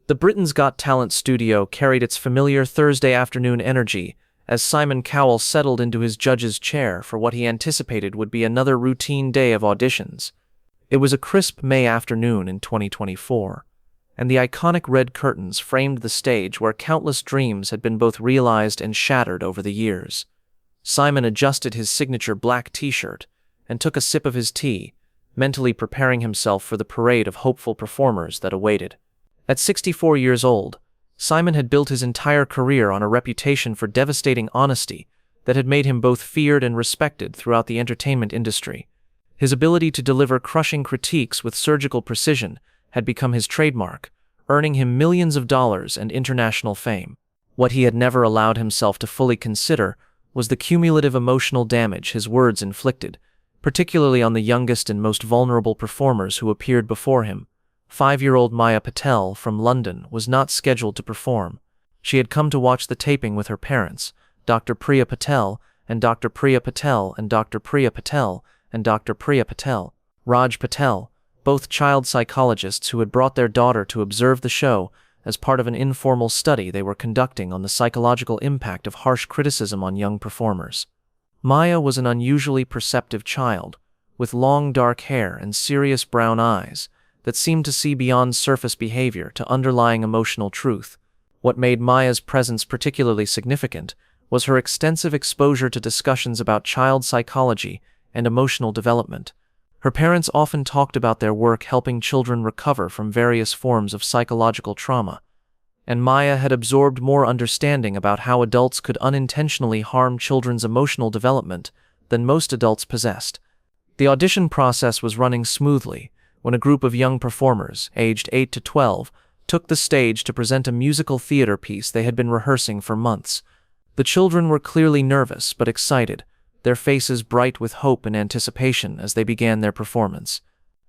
The Britain's Got Talent studio carried its familiar Thursday afternoon energy as Simon Cowell settled into his judge's chair for what he anticipated would be another routine day of auditions. It was a crisp May afternoon in 2024, and the iconic red curtains framed the stage where countless dreams had been both realized and shattered over the years. Simon adjusted his signature black t-shirt and took a sip of his tea, mentally preparing himself for the parade of hopeful performers that awaited. At 64 years old, Simon had built his entire career on a reputation for devastating honesty that had made him both feared and respected throughout the entertainment industry. His ability to deliver crushing critiques with surgical precision had become his trademark, earning him millions of dollars and international fame. What he had never allowed himself to fully consider was the cumulative emotional damage his words inflicted, particularly on the youngest and most vulnerable performers who appeared before him. 5-year-old Maya Patel from London was not scheduled to perform. She had come to watch the taping with her parents, Dr. Priya Patel and Dr. Priya Patel and Dr. Priya Patel and Dr. Priya Patel. Raj Patel, both child psychologists who had brought their daughter to observe the show as part of an informal study they were conducting on the psychological impact of harsh criticism on young performers. Maya was an unusually perceptive child, with long dark hair and serious brown eyes that seemed to see beyond surface behavior to underlying emotional truth. What made Maya's presence particularly significant was her extensive exposure to discussions about child psychology and emotional development. Her parents often talked about their work helping children recover from various forms of psychological trauma, and Maya had absorbed more understanding about how adults could unintentionally harm children's emotional development than most adults possessed. The audition process was running smoothly when a group of young performers, aged 8 to 12, took the stage to present a musical theater piece they had been rehearsing for months. The children were clearly nervous but excited, their faces bright with hope and anticipation as they began their performance.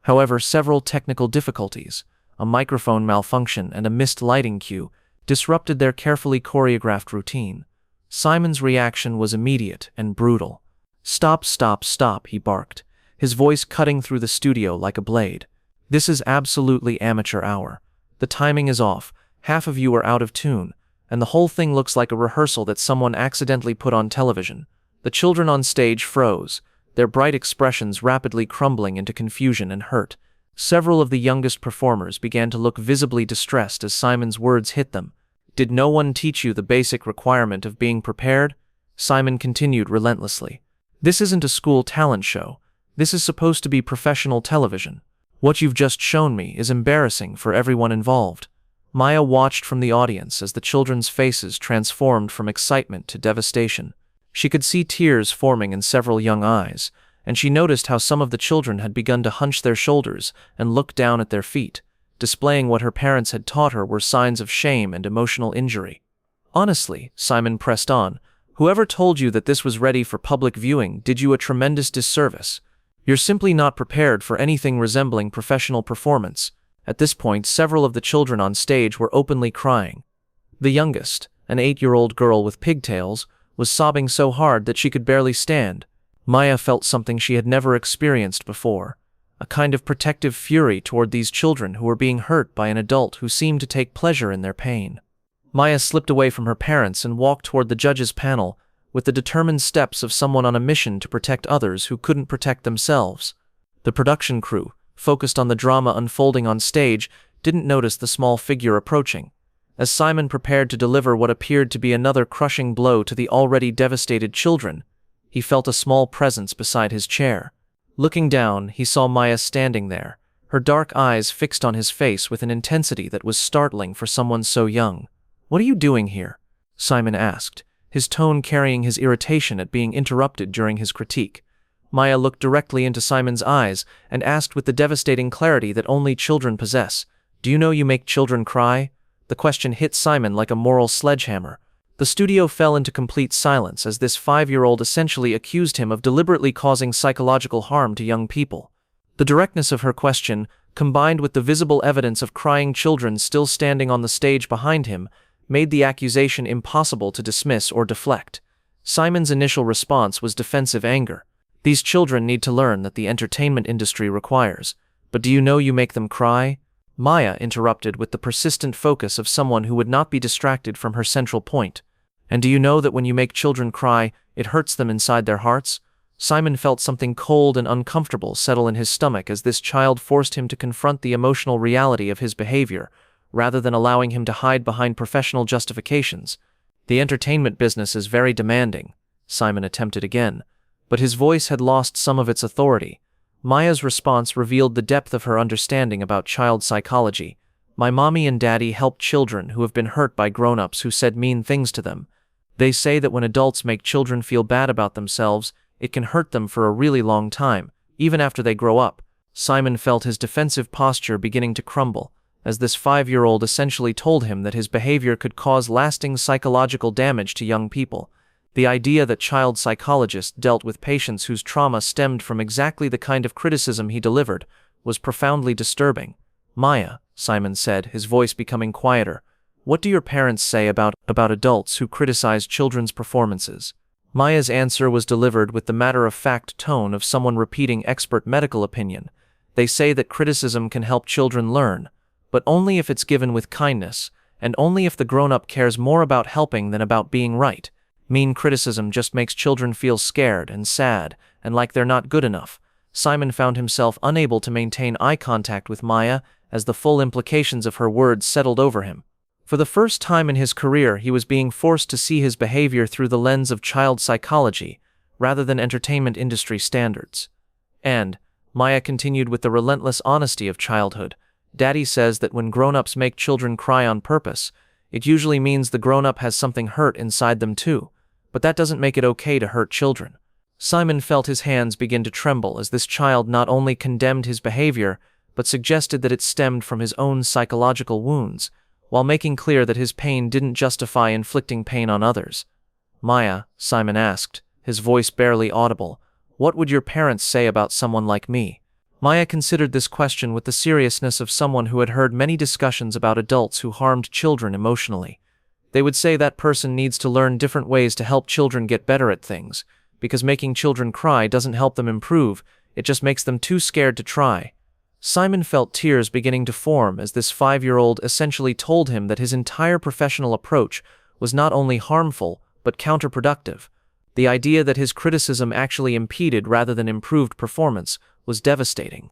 However, several technical difficulties, a microphone malfunction and a missed lighting cue, disrupted their carefully choreographed routine. Simon's reaction was immediate and brutal. "Stop, stop, stop," he barked, his voice cutting through the studio like a blade. "This is absolutely amateur hour. The timing is off, half of you are out of tune, and the whole thing looks like a rehearsal that someone accidentally put on television." The children on stage froze, their bright expressions rapidly crumbling into confusion and hurt. Several of the youngest performers began to look visibly distressed as Simon's words hit them. "Did no one teach you the basic requirement of being prepared?" Simon continued relentlessly. "This isn't a school talent show. This is supposed to be professional television. What you've just shown me is embarrassing for everyone involved." Maya watched from the audience as the children's faces transformed from excitement to devastation. She could see tears forming in several young eyes, and she noticed how some of the children had begun to hunch their shoulders and look down at their feet, displaying what her parents had taught her were signs of shame and emotional injury. "Honestly," Simon pressed on, "whoever told you that this was ready for public viewing did you a tremendous disservice. You're simply not prepared for anything resembling professional performance." At this point, several of the children on stage were openly crying. The youngest, an 8-year-old girl with pigtails, was sobbing so hard that she could barely stand. Maya felt something she had never experienced before, a kind of protective fury toward these children who were being hurt by an adult who seemed to take pleasure in their pain. Maya slipped away from her parents and walked toward the judges' panel with the determined steps of someone on a mission to protect others who couldn't protect themselves. The production crew, focused on the drama unfolding on stage, didn't notice the small figure approaching. As Simon prepared to deliver what appeared to be another crushing blow to the already devastated children, he felt a small presence beside his chair. Looking down, he saw Maya standing there, her dark eyes fixed on his face with an intensity that was startling for someone so young. "What are you doing here?" Simon asked, his tone carrying his irritation at being interrupted during his critique. Maya looked directly into Simon's eyes and asked with the devastating clarity that only children possess, "Do you know you make children cry?" The question hit Simon like a moral sledgehammer. The studio fell into complete silence as this 5-year-old essentially accused him of deliberately causing psychological harm to young people. The directness of her question, combined with the visible evidence of crying children still standing on the stage behind him, made the accusation impossible to dismiss or deflect. Simon's initial response was defensive anger. "These children need to learn that the entertainment industry requires. But do you know you make them cry?" Maya interrupted with the persistent focus of someone who would not be distracted from her central point. And do you know that when you make children cry, it hurts them inside their hearts? Simon felt something cold and uncomfortable settle in his stomach as this child forced him to confront the emotional reality of his behavior, rather than allowing him to hide behind professional justifications. The entertainment business is very demanding, Simon attempted again, but his voice had lost some of its authority. Maya's response revealed the depth of her understanding about child psychology. My mommy and daddy help children who have been hurt by grown-ups who said mean things to them. They say that when adults make children feel bad about themselves, it can hurt them for a really long time, even after they grow up. Simon felt his defensive posture beginning to crumble, as this 5-year-old essentially told him that his behavior could cause lasting psychological damage to young people. The idea that child psychologists dealt with patients whose trauma stemmed from exactly the kind of criticism he delivered was profoundly disturbing. Maya, Simon said, his voice becoming quieter, what do your parents say about adults who criticize children's performances? Maya's answer was delivered with the matter-of-fact tone of someone repeating expert medical opinion. They say that criticism can help children learn, but only if it's given with kindness, and only if the grown-up cares more about helping than about being right. Mean criticism just makes children feel scared and sad, and like they're not good enough. Simon found himself unable to maintain eye contact with Maya as the full implications of her words settled over him. For the first time in his career, he was being forced to see his behavior through the lens of child psychology, rather than entertainment industry standards. And, Maya continued with the relentless honesty of childhood, Daddy says that when grown-ups make children cry on purpose, it usually means the grown-up has something hurt inside them too. But that doesn't make it okay to hurt children. Simon felt his hands begin to tremble as this child not only condemned his behavior, but suggested that it stemmed from his own psychological wounds, while making clear that his pain didn't justify inflicting pain on others. Maya, Simon asked, his voice barely audible, what would your parents say about someone like me? Maya considered this question with the seriousness of someone who had heard many discussions about adults who harmed children emotionally. They would say that person needs to learn different ways to help children get better at things, because making children cry doesn't help them improve, it just makes them too scared to try. Simon felt tears beginning to form as this 5-year-old essentially told him that his entire professional approach was not only harmful, but counterproductive. The idea that his criticism actually impeded rather than improved performance was devastating.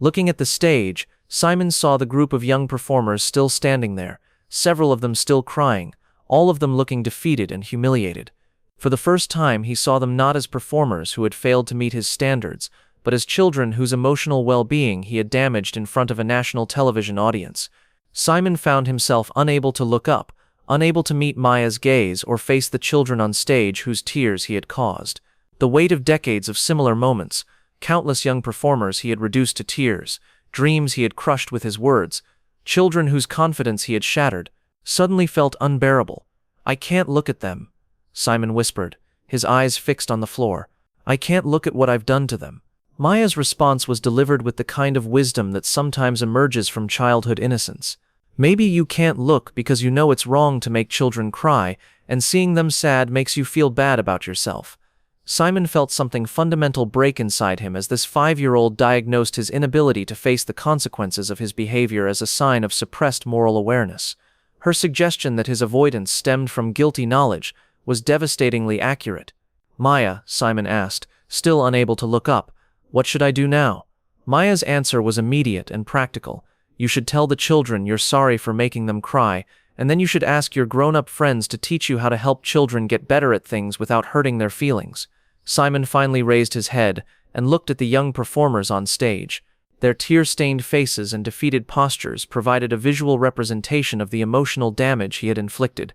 Looking at the stage, Simon saw the group of young performers still standing there, several of them still crying, all of them looking defeated and humiliated. For the first time, he saw them not as performers who had failed to meet his standards, but as children whose emotional well-being he had damaged in front of a national television audience. Simon found himself unable to look up, unable to meet Maya's gaze or face the children on stage whose tears he had caused. The weight of decades of similar moments, countless young performers he had reduced to tears, dreams he had crushed with his words, children whose confidence he had shattered, suddenly felt unbearable. I can't look at them, Simon whispered, his eyes fixed on the floor. I can't look at what I've done to them. Maya's response was delivered with the kind of wisdom that sometimes emerges from childhood innocence. Maybe you can't look because you know it's wrong to make children cry, and seeing them sad makes you feel bad about yourself. Simon felt something fundamental break inside him as this 5-year-old diagnosed his inability to face the consequences of his behavior as a sign of suppressed moral awareness. Her suggestion that his avoidance stemmed from guilty knowledge was devastatingly accurate. Maya, Simon asked, still unable to look up, what should I do now? Maya's answer was immediate and practical. You should tell the children you're sorry for making them cry, and then you should ask your grown-up friends to teach you how to help children get better at things without hurting their feelings. Simon finally raised his head and looked at the young performers on stage. Their tear-stained faces and defeated postures provided a visual representation of the emotional damage he had inflicted.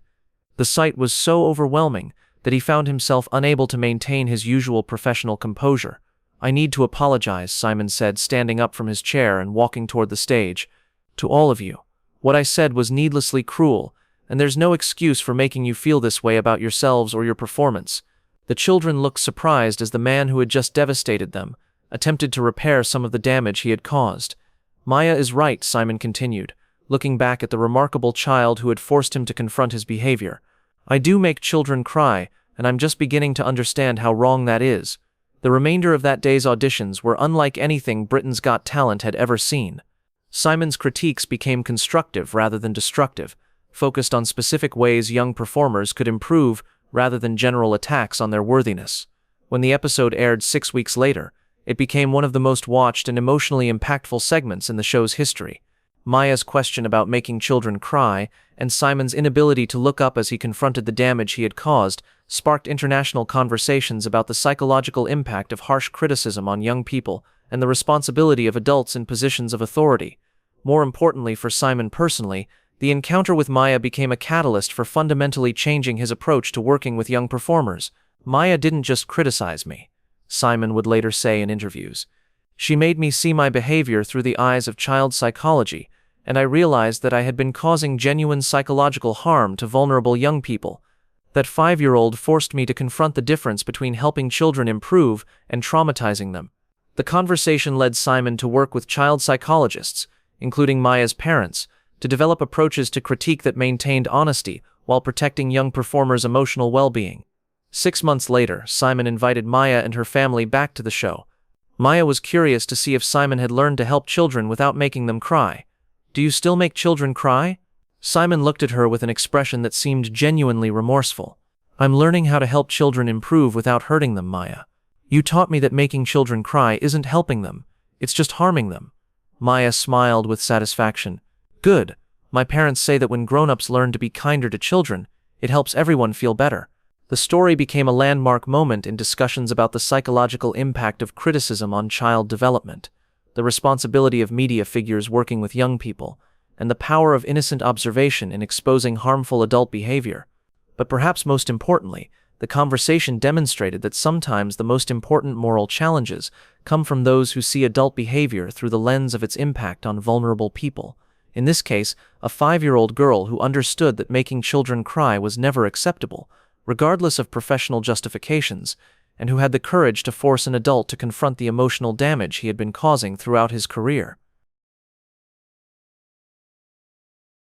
The sight was so overwhelming that he found himself unable to maintain his usual professional composure. I need to apologize, Simon said, standing up from his chair and walking toward the stage. To all of you. What I said was needlessly cruel, and there's no excuse for making you feel this way about yourselves or your performance. The children looked surprised as the man who had just devastated them attempted to repair some of the damage he had caused. Maya is right, Simon continued, looking back at the remarkable child who had forced him to confront his behavior. I do make children cry, and I'm just beginning to understand how wrong that is. The remainder of that day's auditions were unlike anything Britain's Got Talent had ever seen. Simon's critiques became constructive rather than destructive, focused on specific ways young performers could improve rather than general attacks on their worthiness. When the episode aired 6 weeks later, it became one of the most watched and emotionally impactful segments in the show's history. Maya's question about making children cry and Simon's inability to look up as he confronted the damage he had caused sparked international conversations about the psychological impact of harsh criticism on young people and the responsibility of adults in positions of authority. More importantly for Simon personally, the encounter with Maya became a catalyst for fundamentally changing his approach to working with young performers. Maya didn't just criticize me, Simon would later say in interviews. She made me see my behavior through the eyes of child psychology, and I realized that I had been causing genuine psychological harm to vulnerable young people. That 5-year-old forced me to confront the difference between helping children improve and traumatizing them. The conversation led Simon to work with child psychologists, including Maya's parents, to develop approaches to critique that maintained honesty while protecting young performers' emotional well-being. 6 months later, Simon invited Maya and her family back to the show. Maya was curious to see if Simon had learned to help children without making them cry. "Do you still make children cry?" Simon looked at her with an expression that seemed genuinely remorseful. "I'm learning how to help children improve without hurting them, Maya. You taught me that making children cry isn't helping them, it's just harming them." Maya smiled with satisfaction. "Good. My parents say that when grown-ups learn to be kinder to children, it helps everyone feel better." The story became a landmark moment in discussions about the psychological impact of criticism on child development, the responsibility of media figures working with young people, and the power of innocent observation in exposing harmful adult behavior. But perhaps most importantly, the conversation demonstrated that sometimes the most important moral challenges come from those who see adult behavior through the lens of its impact on vulnerable people. In this case, a 5-year-old girl who understood that making children cry was never acceptable, regardless of professional justifications, and who had the courage to force an adult to confront the emotional damage he had been causing throughout his career.